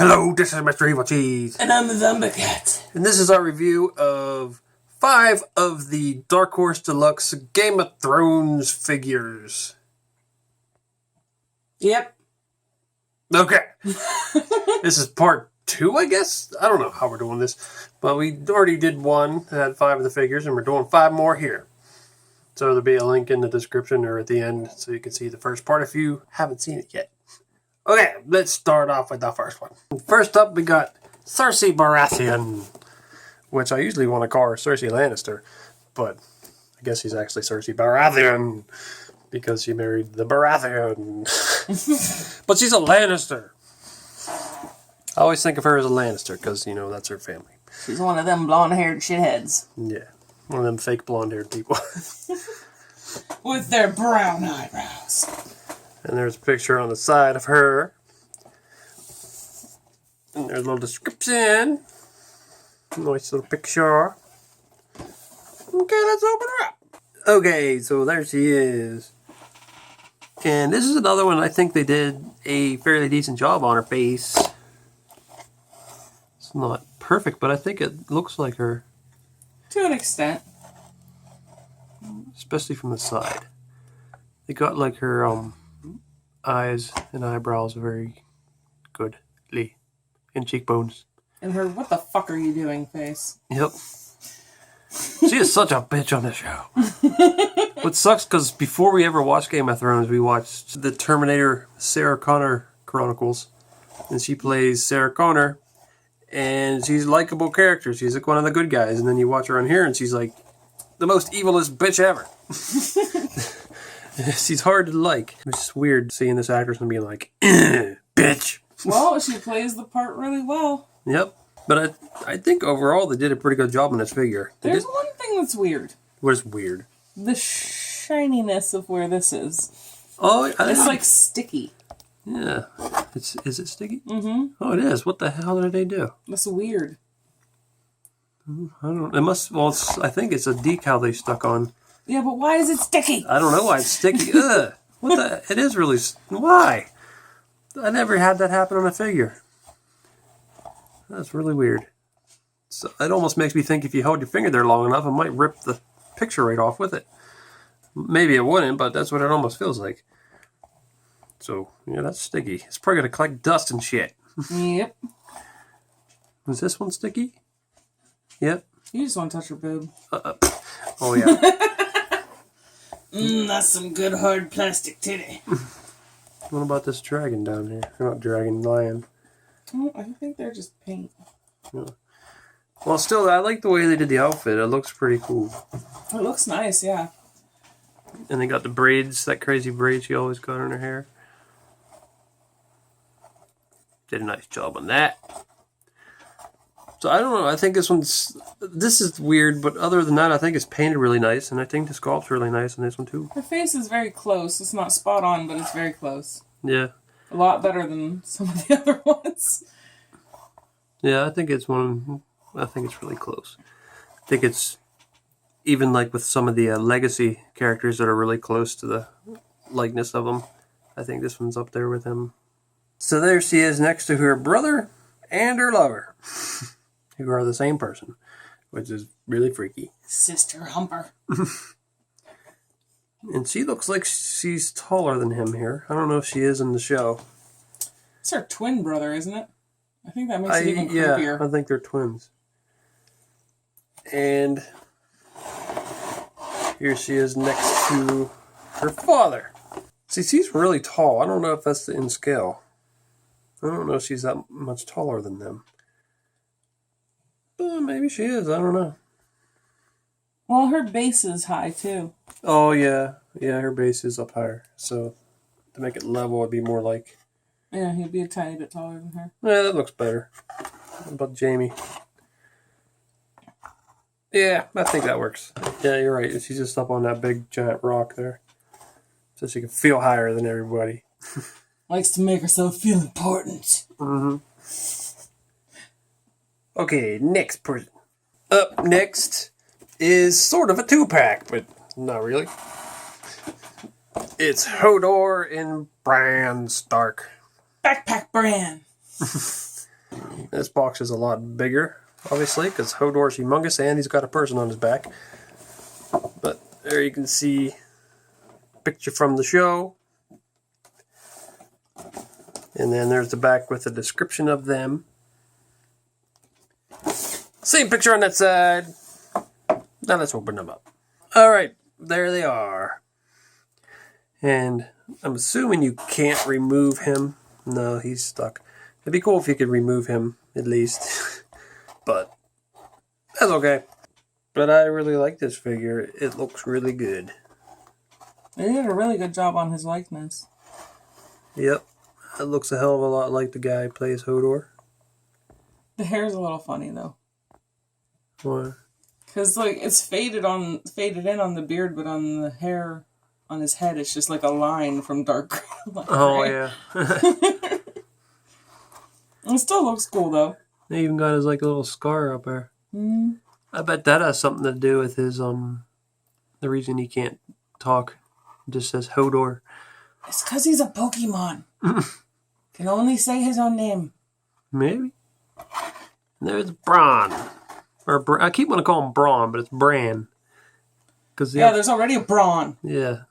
Hello, this is Mr. Evilcheese. And I'm the Zombie Cat. And this is our review of 5 of the Dark Horse Deluxe Game of Thrones figures. Yep. Okay. This is part 2, I guess? I don't know how we're doing this. But we already did one that had 5 of the figures, and we're doing 5 more here. So there'll be a link in the description or at the end so you can see the first part if you haven't seen it yet. Okay, let's start off with the first one. First up, we got Cersei Baratheon, which I usually want to call her Cersei Lannister, but I guess she's actually Cersei Baratheon because she married the Baratheon. But she's a Lannister. I always think of her as a Lannister because, you know, that's her family. She's one of them blonde-haired shitheads. Yeah, one of them fake blonde-haired people. With their brown eyebrows. And there's a picture on the side of her. And there's a little description. Nice little picture. Okay, let's open her up. Okay, so there she is. And this is another one I think they did a fairly decent job on her face. It's not perfect, but I think it looks like her. To an extent. Especially from the side. They got like her eyes and eyebrows very goodly. And cheekbones. And her what the fuck are you doing face. Yep. She is such a bitch on this show. What sucks, because before we ever watched Game of Thrones, we watched the Terminator Sarah Connor Chronicles. And she plays Sarah Connor. And she's a likable character. She's like one of the good guys. And then you watch her on here and she's like the most evilest bitch ever. She's hard to like. It's just weird seeing this actress and being like, bitch. Well, she plays the part really well. Yep. But I think overall they did a pretty good job on this figure. There's one thing that's weird. What is weird? The shininess of where this is. Oh, it's like sticky. Yeah. Is it sticky? Mm-hmm. Oh, it is. What the hell did they do? That's weird. I don't. It must. Well, I think it's a decal they stuck on. Yeah, but why is it sticky? I don't know why it's sticky. Ugh. What the? It is really. Why? I never had that happen on a figure. That's really weird. So it almost makes me think if you hold your finger there long enough, it might rip the picture right off with it. Maybe it wouldn't, but that's what it almost feels like. So, yeah, that's sticky. It's probably going to collect dust and shit. Yep. Was this one sticky? Yep. You just want to touch her boob. Oh, yeah. That's some good hard plastic titty. What about this dragon down here? Not dragon, lion. Oh, I think they're just paint. Yeah. Well, still, I like the way they did the outfit. It looks pretty cool. It looks nice, yeah. And they got the braids, that crazy braid she always got in her hair. Did a nice job on that. So I don't know, I think this is weird, but other than that, I think it's painted really nice, and I think the sculpt's really nice in this one too. Her face is very close. It's not spot on, but it's very close. Yeah. A lot better than some of the other ones. Yeah, I think it's really close. I think it's even like with some of the legacy characters that are really close to the likeness of them. I think this one's up there with him. So there she is next to her brother and her lover, who are the same person, which is really freaky. Sister Humper. And she looks like she's taller than him here. I don't know if she is in the show. It's her twin brother, isn't it? I think that makes it even creepier. Yeah, I think they're twins. And here she is next to her father. See, she's really tall. I don't know if that's in scale. I don't know if she's that much taller than them. But maybe she is. I don't know. Well, her base is high, too. Oh, yeah. Yeah, her base is up higher. So, to make it level, it'd be more like... Yeah, he'd be a tiny bit taller than her. Yeah, that looks better. What about Jaime? Yeah, I think that works. Yeah, you're right. She's just up on that big, giant rock there. So she can feel higher than everybody. Likes to make herself feel important. Mm-hmm. Okay, next person. Up next is sort of a 2-pack, but not really. It's Hodor and Bran Stark. Backpack Bran. This box is a lot bigger, obviously, because Hodor's humongous and he's got a person on his back. But there you can see a picture from the show. And then there's the back with a description of them. Same picture on that side. Now let's open them up. Alright, there they are. And I'm assuming you can't remove him. No, he's stuck. It'd be cool if you could remove him, at least. But that's okay. But I really like this figure. It looks really good. They did a really good job on his likeness. Yep. It looks a hell of a lot like the guy who plays Hodor. The hair's a little funny, though. Why? Because, like, it's faded in on the beard, but on the hair on his head, it's just like a line from dark gray. Oh, yeah. It still looks cool, though. He even got his, like, little scar up there. Mm. I bet that has something to do with his, the reason he can't talk. It just says Hodor. It's because he's a Pokemon. Can only say his own name. Maybe. And there's Bran. I keep wanting to call him Braun, but it's Bran. There's already a Braun. Yeah.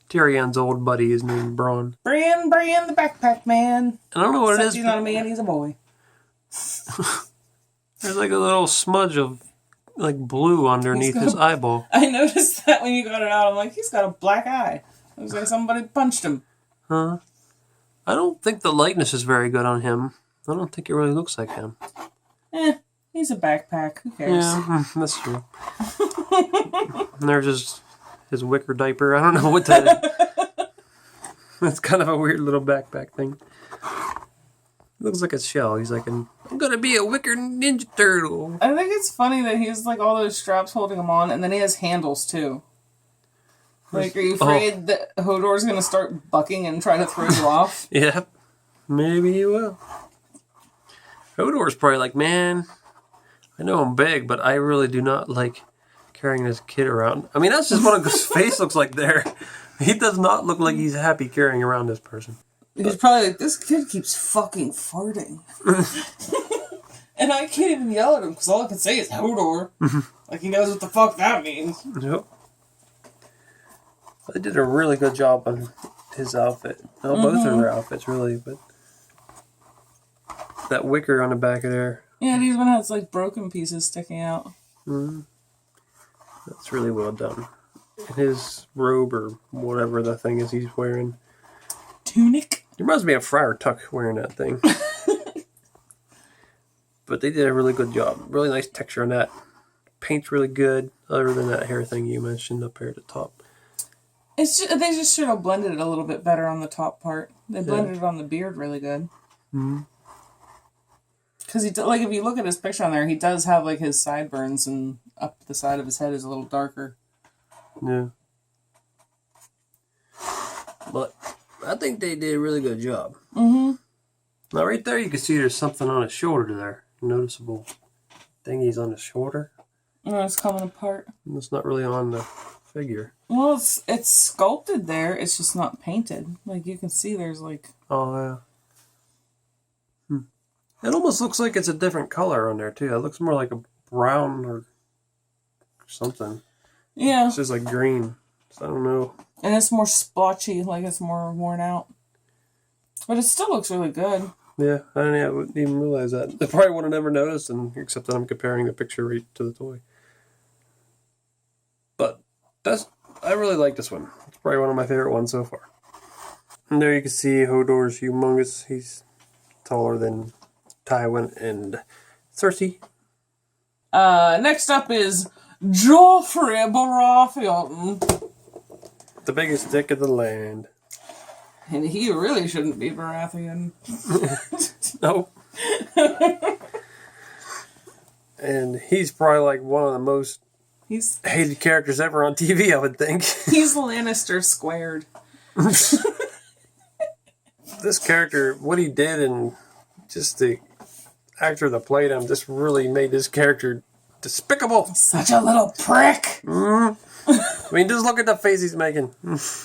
Tyrion's old buddy is named Braun. Bran, the backpack man. I don't know what Except it is. He's not a man, he's a boy. There's like a little smudge of like blue underneath his eyeball. I noticed that when you got it out. I'm like, he's got a black eye. It was like somebody punched him. Huh? I don't think the likeness is very good on him. I don't think it really looks like him. He's a backpack. Who cares? Yeah, that's true. And there's his wicker diaper. I don't know what that is. It's kind of a weird little backpack thing. It looks like a shell. He's like, I'm going to be a wicker ninja turtle. I think it's funny that he has like all those straps holding him on, and then he has handles too. Like, are you afraid that Hodor's going to start bucking and try to throw you off? Yeah, maybe he will. Hodor's probably like, man, I know I'm big, but I really do not like carrying this kid around. I mean, that's just what his face looks like there. He does not look like he's happy carrying around this person. He's probably like, this kid keeps fucking farting. And I can't even yell at him because all I can say is Hodor. Like he knows what the fuck that means. Yep. They did a really good job on his outfit. Well, both of their outfits, really, but that wicker on the back of there. Yeah, these one has like broken pieces sticking out. Mm-hmm. That's really well done. His robe or whatever the thing is he's wearing. Tunic? It reminds me of Friar Tuck wearing that thing. But they did a really good job. Really nice texture on that. Paint's really good, other than that hair thing you mentioned up here at the top. They just should have blended it a little bit better on the top part. They blended it on the beard really good. Mm-hmm. Because like if you look at his picture on there, he does have like his sideburns and up the side of his head is a little darker. Yeah. But I think they did a really good job. Mm-hmm. Now right there you can see there's something on his shoulder there. Noticeable thingies on his shoulder. No, it's coming apart. And it's not really on the figure. Well, it's sculpted there. It's just not painted. Like you can see there's like... Oh, yeah. It almost looks like it's a different color on there, too. It looks more like a brown or something. Yeah. It's just like green. So I don't know. And it's more splotchy, like it's more worn out. But it still looks really good. Yeah, I didn't even realize that. I probably would have never noticed, except that I'm comparing the picture right to the toy. But I really like this one. It's probably one of my favorite ones so far. And there you can see Hodor's humongous. He's taller than Tywin and Cersei. Next up is Joffrey Baratheon. The biggest dick of the land. And he really shouldn't be Baratheon. No. And he's probably like one of the most hated characters ever on TV, I would think. He's Lannister squared. This character, what he did and just the actor that played him just really made this character despicable. Such a little prick. I mean, just look at the face he's making.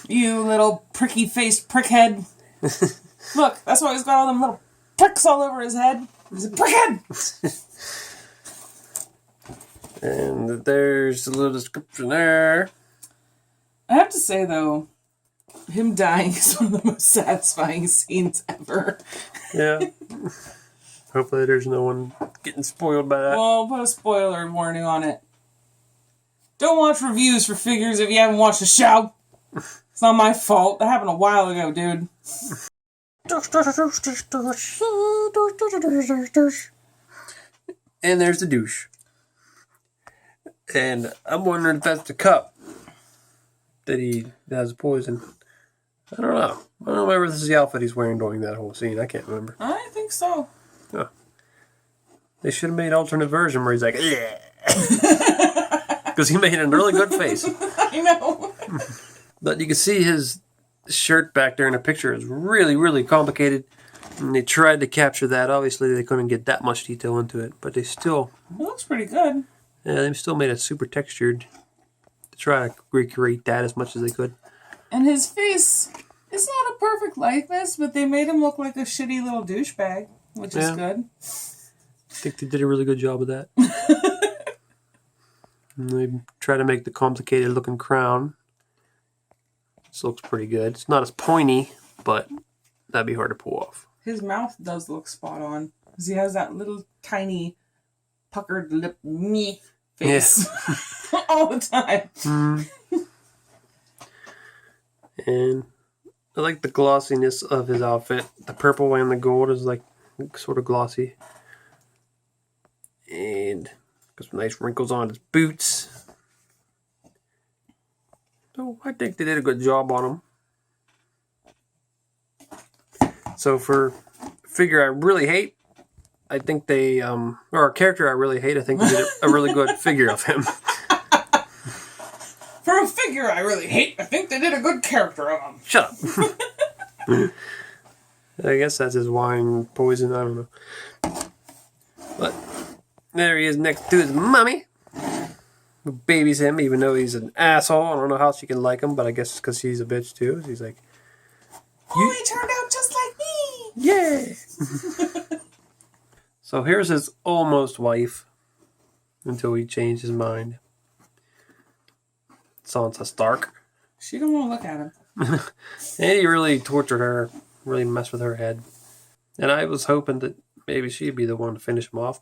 You little pricky-faced prickhead. Look, that's why he's got all them little pricks all over his head. He's a brickhead! And there's a little description there. I have to say, though, him dying is one of the most satisfying scenes ever. Yeah. Hopefully there's no one getting spoiled by that. Well, put a spoiler warning on it. Don't watch reviews for figures if you haven't watched the show. It's not my fault. That happened a while ago, dude. And there's the douche. And I'm wondering if that's the cup that he has poison. I don't know. I don't remember if this is the outfit he's wearing during that whole scene. I can't remember. I think so. Oh. They should have made an alternate version where he's like, yeah. Because he made a really good face. I know. But you can see his shirt back there in the picture is really, really complicated. And they tried to capture that. Obviously, they couldn't get that much detail into it. But they still... It looks pretty good. Yeah, they still made it super textured to try to recreate that as much as they could. And his face, it's not a perfect likeness, but they made him look like a shitty little douchebag, which is good. I think they did a really good job of that. And they try to make the complicated looking crown. This looks pretty good. It's not as pointy, but that'd be hard to pull off. His mouth does look spot on, because he has that little tiny puckered lip me face all the time. And I like the glossiness of his outfit. The purple and the gold is like sort of glossy. And got some nice wrinkles on his boots. So I think they did a good job on him. So for a figure I really hate, I think they, or a character I really hate, I think they did a really good figure of him. For a figure I really hate, I think they did a good character of him. Shut up. I guess that's his wine poison, I don't know. But there he is next to his mommy, who babies him even though he's an asshole. I don't know how she can like him, but I guess it's because he's a bitch too. She's like, oh, he turned out just like me! yeah! So here's his almost wife, until he changed his mind. Sansa Stark. She don't want to look at him. And he really tortured her, really messed with her head. And I was hoping that maybe she'd be the one to finish him off,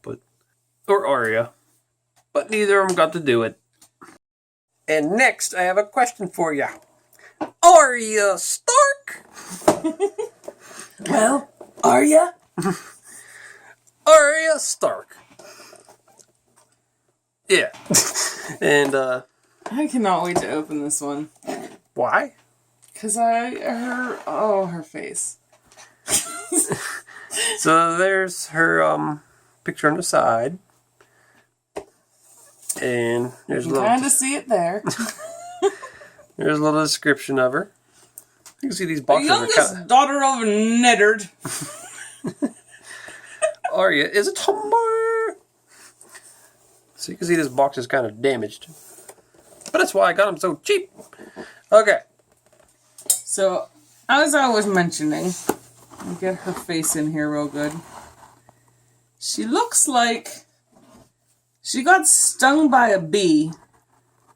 or Arya. But neither of them got to do it. And next, I have a question for you. Arya Stark? Well, Arya? Arya Stark. Yeah. And, I cannot wait to open this one. why? Because her face. So there's her picture on the side. And there's You can kind of see it there. There's a little description of her. You can see these The boxes youngest daughter of Neddard. Arya is a tomboy. So you can see this box is kind of damaged. But that's why I got them so cheap. Okay. So, as I was mentioning, let me get her face in here real good. She looks like she got stung by a bee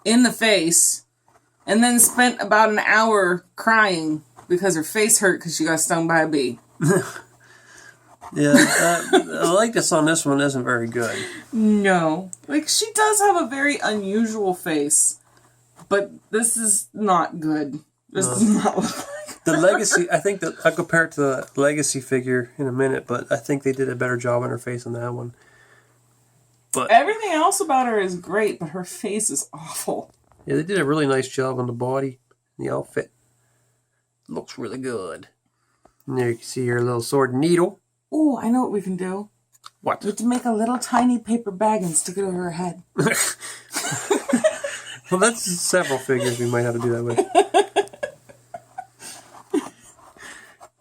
in the face and then spent about an hour crying because her face hurt because she got stung by a bee. Yeah, the likeness on this one isn't very good. No. Like, she does have a very unusual face, but this is not good. This does not look like The legacy, I think that I'll compare it to the legacy figure in a minute, but I think they did a better job on her face on that one. But everything else about her is great, but her face is awful. yeah, they did a really nice job on the body and the outfit. Looks really good. And there you can see her little sword and needle. Oh, I know what we can do. What? We have to make a little tiny paper bag and stick it over her head. Well, that's several figures we might have to do that with.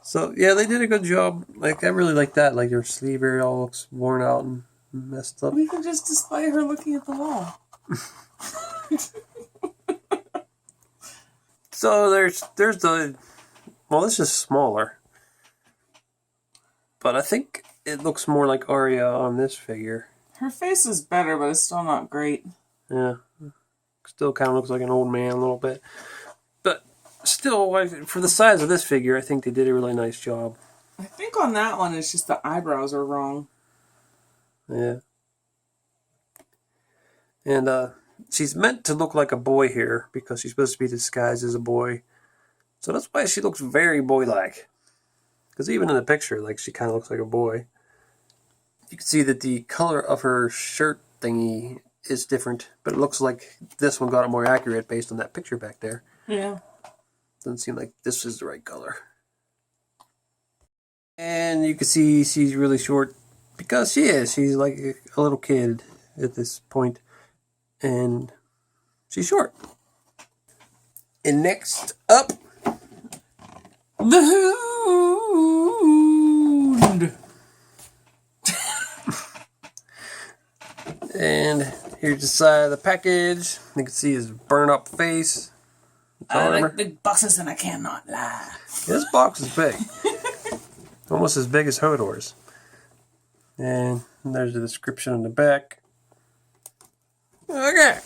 So, yeah, they did a good job. Like, I really like that. Like, her sleeve area all looks worn out and messed up. We can just display her looking at the wall. So, there's the... Well, this is smaller. But I think it looks more like Arya on this figure. Her face is better, but it's still not great. Yeah. Still kind of looks like an old man a little bit. But still, for the size of this figure, I think they did a really nice job. I think on that one, it's just the eyebrows are wrong. Yeah. And she's meant to look like a boy here because she's supposed to be disguised as a boy. So that's why she looks very boy-like. Because even in the picture, like, she kind of looks like a boy. You can see that the color of her shirt thingy is different, but it looks like this one got it more accurate based on that picture back there. Yeah. Doesn't seem like this is the right color. And you can see she's really short because she is. She's like a little kid at this point. And she's short. And next up, the Hound. And here's the side of the package. You can see his burn up face. I like big boxes and I cannot lie. This box is big. Almost as big as Hodor's. And there's the description on the back. Okay.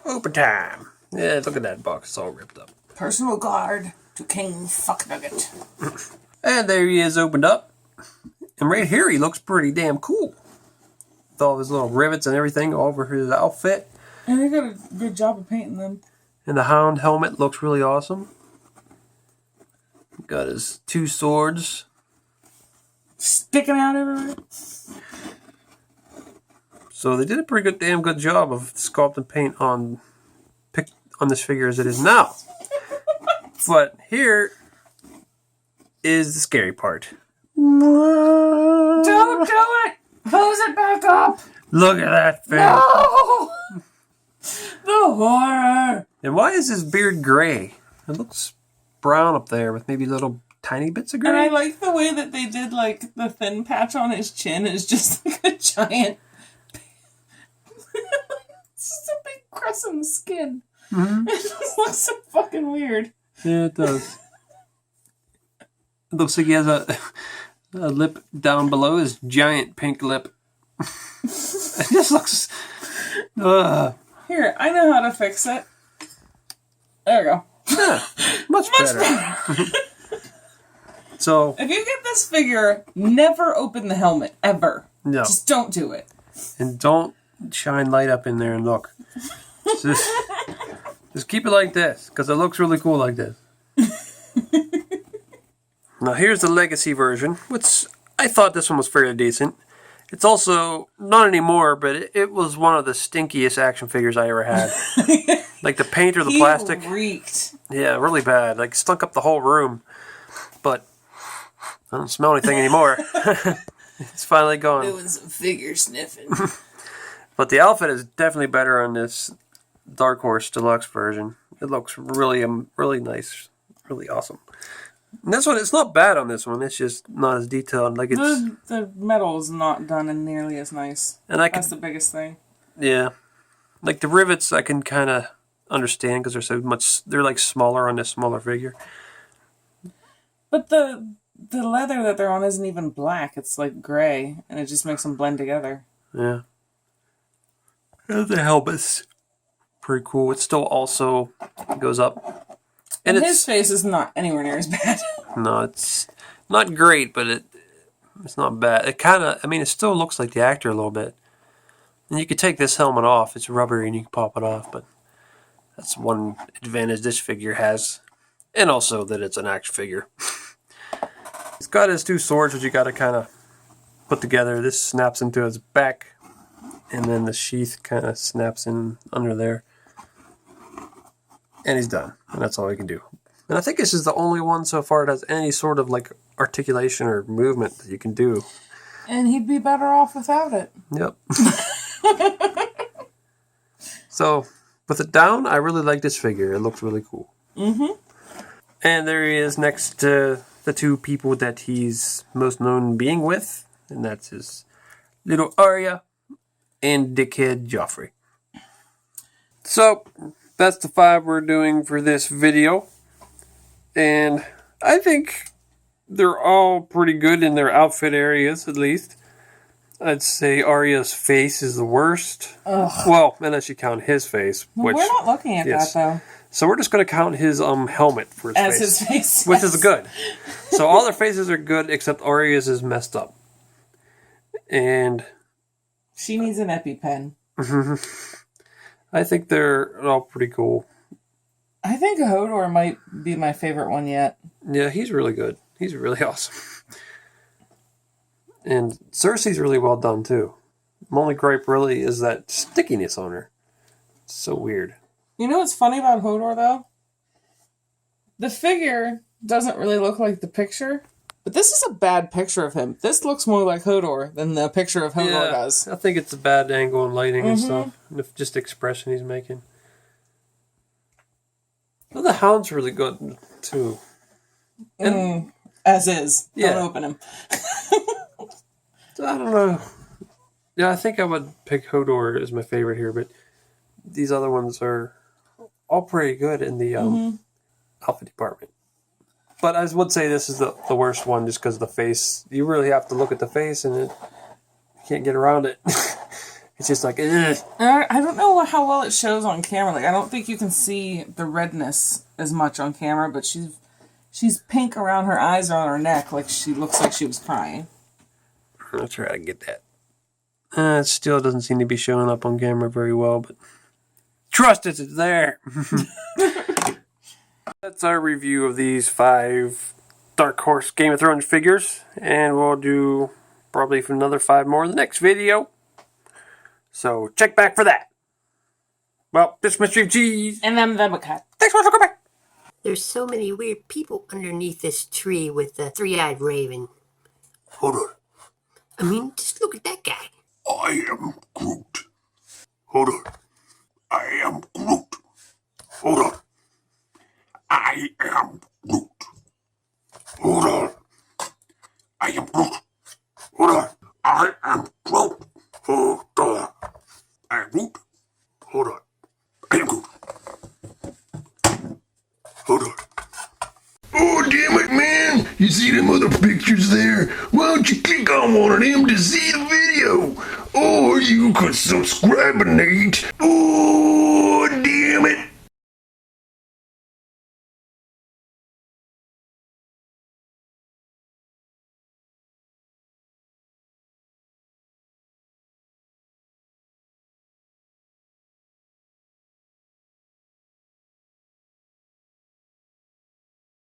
Open time. Yeah, look at that box. It's all ripped up. Personal guard to King Fucknugget. And there he is opened up. And right here he looks pretty damn cool. With all his little rivets and everything over his outfit. And they got a good job of painting them. And the Hound helmet looks really awesome. Got his two swords. Sticking out everywhere. So they did a pretty damn good job of sculpting paint on this figure as it is now. But here is the scary part. Don't do it! Close it back up! Look at that face. No! The horror! And why is his beard gray? It looks brown up there with maybe little tiny bits of gray. And I like the way that they did, like, the thin patch on his chin is just like a giant... It's just a big crust on the skin. Mm-hmm. It just looks so fucking weird. Yeah, it does. It looks like he has a lip down below his giant pink lip. It just looks... Here, I know how to fix it. There we go. Yeah, much better. So, if you get this figure, never open the helmet, ever. No. Just don't do it. And don't shine light up in there and look. Just keep it like this, because it looks really cool like this. Now here's the Legacy version, which I thought this one was fairly decent. It's also, not anymore, but it was one of the stinkiest action figures I ever had. Like the paint or the plastic. Reeked. Yeah, really bad. Like stunk up the whole room. But I don't smell anything anymore. It's finally gone. Doing some figure sniffing. But the outfit is definitely better on this Dark Horse Deluxe version. It looks really, really nice. Really awesome. And this one, it's not bad on this one. It's just not as detailed. Like it's the metal is not done and nearly as nice. And that's the biggest thing. Yeah, like the rivets, I can kind of understand because they're so much. They're like smaller on this smaller figure. But the leather that they're on isn't even black. It's like gray, and it just makes them blend together. Yeah. And the helmet's pretty cool. It still also goes up. And his face is not anywhere near as bad. No, it's not great, but it's not bad. It kind of, I mean, it still looks like the actor a little bit. And you could take this helmet off. It's rubbery and you can pop it off, but that's one advantage this figure has. And also that it's an action figure. He's got his two swords, which you got to kind of put together. This snaps into his back, and then the sheath kind of snaps in under there. And he's done. And that's all he can do. And I think this is the only one so far that has any sort of like articulation or movement that you can do. And he'd be better off without it. Yep. So, with it down, I really like this figure. It looks really cool. Mm-hmm. And there he is next to the two people that he's most known being with. And that's his little Arya and dickhead Joffrey. So, that's the 5 we're doing for this video. And I think they're all pretty good in their outfit areas, at least. I'd say Arya's face is the worst. Ugh. Well, unless you count his face. Well, we're not looking at that, though. So we're just going to count his helmet for his As face. his face. Which is good. So all their faces are good, except Arya's is messed up. And... she needs an EpiPen. I think they're all pretty cool. I think Hodor might be my favorite one yet. Yeah, he's really good. He's really awesome. And Cersei's really well done, too. My only gripe really is that stickiness on her. It's so weird. You know what's funny about Hodor, though? The figure doesn't really look like the picture, but this is a bad picture of him. This looks more like Hodor than the picture of Hodor does. I think it's a bad angle and lighting and stuff. And just the expression he's making. Well, the Hound's really good, too. And, as is. Yeah. Don't open him. I don't know. Yeah, I think I would pick Hodor as my favorite here, but these other ones are all pretty good in the outfit department. But I would say this is the worst one just because of the face. You really have to look at the face and you can't get around it. It's just like, ugh. I don't know how well it shows on camera. Like, I don't think you can see the redness as much on camera, but she's pink around her eyes or on her neck, like she looks like she was crying. I'll try to get that. It still doesn't seem to be showing up on camera very well, but trust us, it's there. That's our review of these 5 Dark Horse Game of Thrones figures, and we'll do probably another 5 more in the next video. So check back for that. Well, this is Mr. Cheese. And then the cut. Thanks for coming back. There's so many weird people underneath this tree with the 3-eyed raven. Hold on. I mean, just look at that guy. I am Groot. Hold on. I am Groot. Hold on. I am Groot. Hold on. I am Groot. Hold on. I am Groot. Hold on. I am Groot. Hold on. I am Groot. Hold on. Oh, damn it, man. You see them other pictures there? Why don't you click on one of them to see the video? Or you could subscribe, Nate. Oh.